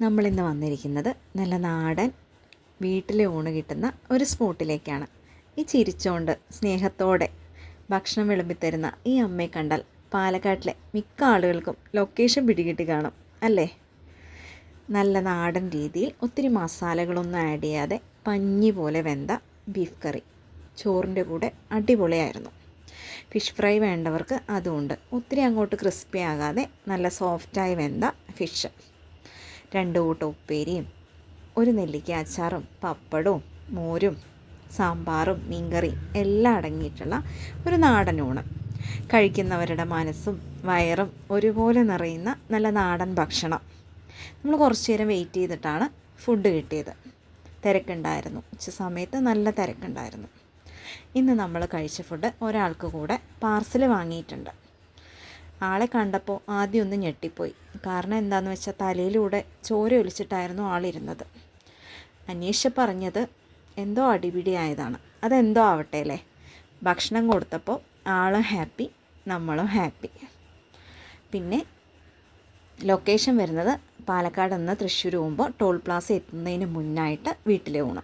നമ്മളിന്ന് വന്നിരിക്കുന്നത് നല്ല നാടൻ വീട്ടിലെ ഊണ് കിട്ടുന്ന ഒരു സ്പോട്ടിലേക്കാണ്. ഈ ചിരിച്ചോണ്ട് സ്നേഹത്തോടെ ഭക്ഷണം വിളമ്പിത്തരുന്ന ഈ അമ്മയെ കണ്ടാൽ പാലക്കാട്ടിലെ മിക്ക ആളുകൾക്കും ലൊക്കേഷൻ പിടികിട്ടി കാണും അല്ലേ? നല്ല നാടൻ രീതിയിൽ ഒത്തിരി മസാലകളൊന്നും ആഡ് ചെയ്യാതെ പഞ്ഞി പോലെ വെന്ത ബീഫ് കറി ചോറിൻ്റെ കൂടെ അടിപൊളിയായിരുന്നു. ഫിഷ് ഫ്രൈ വേണ്ടവർക്ക് അതുമുണ്ട്. ഒത്തിരി അങ്ങോട്ട് ക്രിസ്പി ആകാതെ നല്ല സോഫ്റ്റായി വെന്ത ഫിഷ്, 2 കൂട്ടം ഉപ്പേരിയും, ഒരു നെല്ലിക്ക അച്ചാറും, പപ്പടവും, മോരും, സാമ്പാറും, മീൻകറിയും എല്ലാം അടങ്ങിയിട്ടുള്ള ഒരു നാടൻ ഊണ്. കഴിക്കുന്നവരുടെ മനസ്സും വയറും ഒരുപോലെ നിറയുന്ന നല്ല നാടൻ ഭക്ഷണം. നമ്മൾ കുറച്ച് നേരം വെയിറ്റ് ചെയ്തിട്ടാണ് ഫുഡ് കിട്ടിയത്. തിരക്കുണ്ടായിരുന്നു, ഉച്ച സമയത്ത് നല്ല തിരക്കുണ്ടായിരുന്നു. ഇന്ന് നമ്മൾ കഴിച്ച ഫുഡ് ഒരാൾക്ക് കൂടെ പാർസൽ വാങ്ങിയിട്ടുണ്ട്. ആളെ കണ്ടപ്പോൾ ആദ്യം ഒന്ന് ഞെട്ടിപ്പോയി. കാരണം എന്താണെന്ന് വെച്ചാൽ തലയിലൂടെ ചോര ഒലിച്ചിട്ടായിരുന്നു ആളിരുന്നത്. അന്വേഷിച്ച് പറഞ്ഞത് എന്തോ അടിപിടിയായതാണ്. അതെന്തോ ആവട്ടെ അല്ലേ. ഭക്ഷണം കൊടുത്തപ്പോൾ ആളും ഹാപ്പി, നമ്മളും ഹാപ്പി. പിന്നെ ലൊക്കേഷൻ വരുന്നത് പാലക്കാട് നിന്ന് തൃശ്ശൂർ പോകുമ്പോൾ ടോൾ പ്ലാസ എത്തുന്നതിന് മുന്നായിട്ട് വീട്ടിലെ ഊണ്.